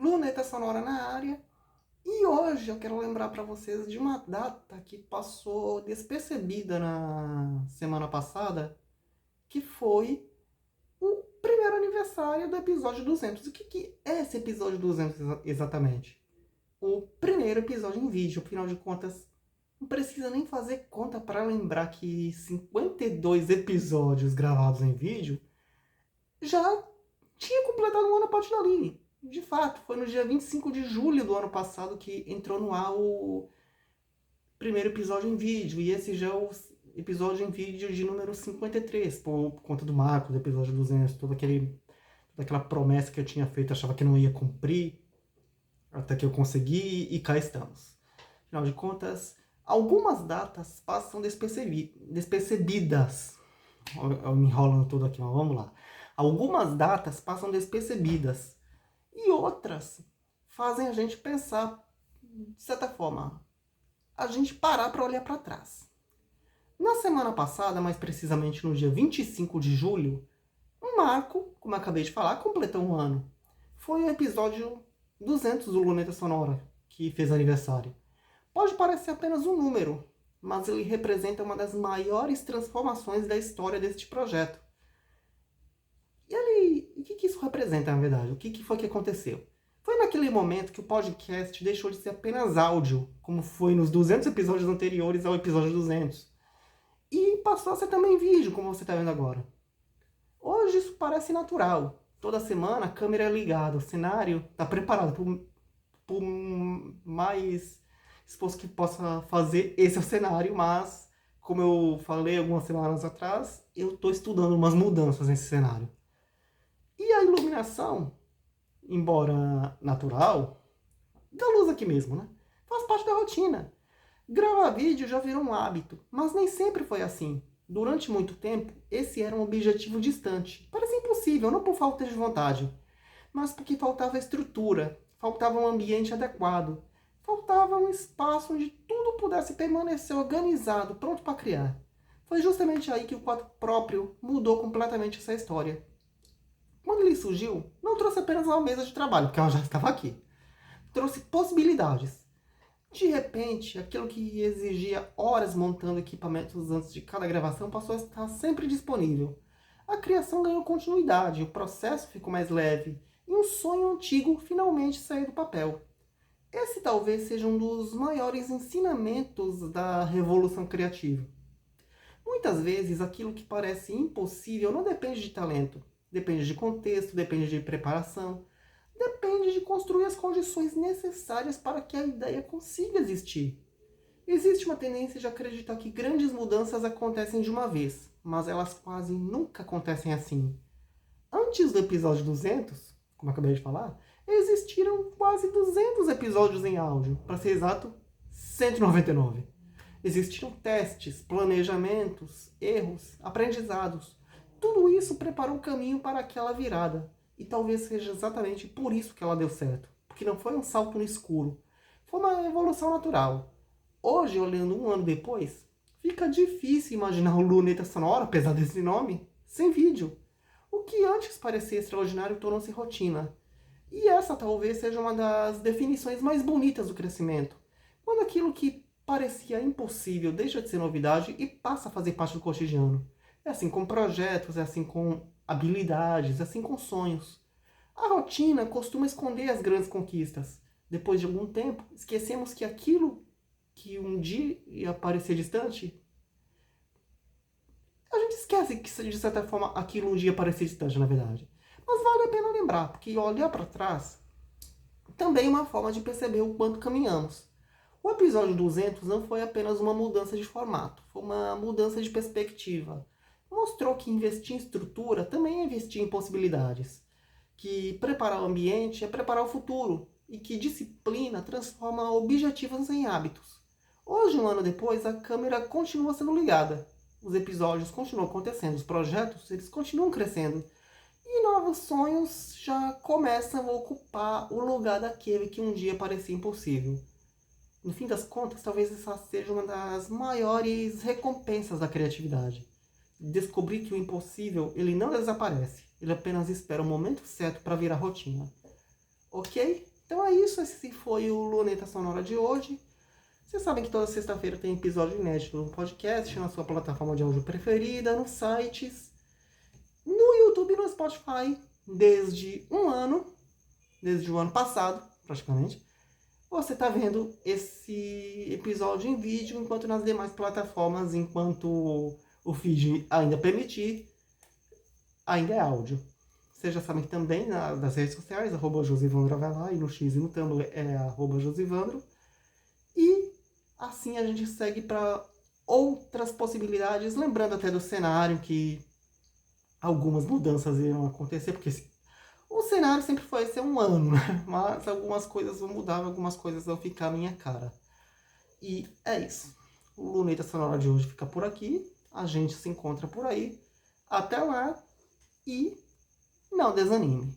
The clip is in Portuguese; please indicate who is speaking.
Speaker 1: Luneta Sonora na área. E hoje eu quero lembrar para vocês de uma data que passou despercebida na semana passada, que foi o primeiro aniversário do episódio 200. O que é esse episódio 200 exatamente? O primeiro episódio em vídeo, afinal de contas, não precisa nem fazer conta para lembrar que 52 episódios gravados em vídeo já tinha completado um ano a partir dali. De fato, foi no dia 25 de julho do ano passado que entrou no ar o primeiro episódio em vídeo. E esse já é o episódio em vídeo de número 53, por conta do marco do episódio 200, toda aquela promessa que eu tinha feito, achava que não ia cumprir, até que eu consegui e cá estamos. Afinal de contas, algumas datas passam despercebidas. Eu me enrolando tudo aqui, mas vamos lá. Algumas datas passam despercebidas e outras fazem a gente pensar, de certa forma, a gente parar para olhar para trás. Na semana passada, mais precisamente no dia 25 de julho, um marco, como eu acabei de falar, completou um ano. Foi o episódio 200 do Luneta Sonora, que fez aniversário. Pode parecer apenas um número, mas ele representa uma das maiores transformações da história deste projeto. E o que isso representa, na verdade? O que foi que aconteceu? Foi naquele momento que o podcast deixou de ser apenas áudio, como foi nos 200 episódios anteriores ao episódio 200. E passou a ser também vídeo, como você está vendo agora. Hoje isso parece natural. Toda semana a câmera é ligada, o cenário está preparado por mais esforço que possa fazer. Esse é o cenário, mas, como eu falei algumas semanas atrás, eu estou estudando umas mudanças nesse cenário. E a iluminação, embora natural, da luz aqui mesmo, né? Faz parte da rotina. Gravar vídeo já virou um hábito, mas nem sempre foi assim. Durante muito tempo, esse era um objetivo distante. Parecia impossível, não por falta de vontade, mas porque faltava estrutura, faltava um ambiente adequado, faltava um espaço onde tudo pudesse permanecer organizado, pronto para criar. Foi justamente aí que o quadro próprio mudou completamente essa história. Quando ele surgiu, não trouxe apenas uma mesa de trabalho, porque ela já estava aqui. Trouxe possibilidades. De repente, aquilo que exigia horas montando equipamentos antes de cada gravação passou a estar sempre disponível. A criação ganhou continuidade, o processo ficou mais leve e um sonho antigo finalmente saiu do papel. Esse talvez seja um dos maiores ensinamentos da revolução criativa. Muitas vezes aquilo que parece impossível não depende de talento. Depende de contexto, depende de preparação, depende de construir as condições necessárias para que a ideia consiga existir. Existe uma tendência de acreditar que grandes mudanças acontecem de uma vez, mas elas quase nunca acontecem assim. Antes do episódio 200, como eu acabei de falar, existiram quase 200 episódios em áudio, para ser exato, 199. Existiram testes, planejamentos, erros, aprendizados. Tudo isso preparou o caminho para aquela virada. E talvez seja exatamente por isso que ela deu certo. Porque não foi um salto no escuro. Foi uma evolução natural. Hoje, olhando um ano depois, fica difícil imaginar o Luneta Sonora, apesar desse nome, sem vídeo. O que antes parecia extraordinário tornou-se rotina. E essa talvez seja uma das definições mais bonitas do crescimento. Quando aquilo que parecia impossível deixa de ser novidade e passa a fazer parte do cotidiano. É assim com projetos, é assim com habilidades, é assim com sonhos. A rotina costuma esconder as grandes conquistas. Depois de algum tempo, esquecemos que aquilo que um dia ia parecer distante, a gente esquece que, de certa forma, aquilo um dia parecia distante, na verdade. Mas vale a pena lembrar, porque olhar para trás também é uma forma de perceber o quanto caminhamos. O episódio 200 não foi apenas uma mudança de formato, foi uma mudança de perspectiva. Mostrou que investir em estrutura também é investir em possibilidades. Que preparar o ambiente é preparar o futuro. E que disciplina transforma objetivos em hábitos. Hoje, um ano depois, a câmera continua sendo ligada. Os episódios continuam acontecendo, os projetos eles continuam crescendo. E novos sonhos já começam a ocupar o lugar daquele que um dia parecia impossível. No fim das contas, talvez essa seja uma das maiores recompensas da criatividade. Descobrir que o impossível ele não desaparece, ele apenas espera o momento certo para virar rotina. Ok? Então é isso, esse foi o Luneta Sonora de hoje. Vocês sabem que toda sexta-feira tem episódio inédito no podcast, na sua plataforma de áudio preferida, nos sites, no YouTube e no Spotify, desde um ano, desde o ano passado, praticamente. Você está vendo esse episódio em vídeo, enquanto nas demais plataformas, enquanto o feed ainda permitir, ainda é áudio. Vocês já sabem que também nas redes sociais, @Josivandro vai lá, e no X e no Tumblr é @Josivandro. E assim a gente segue para outras possibilidades, lembrando até do cenário que algumas mudanças irão acontecer, porque o cenário sempre foi ser um ano, né? Mas algumas coisas vão mudar, algumas coisas vão ficar à minha cara. E é isso. O Luneta Sonora de hoje fica por aqui. A gente se encontra por aí. Até lá e não desanime.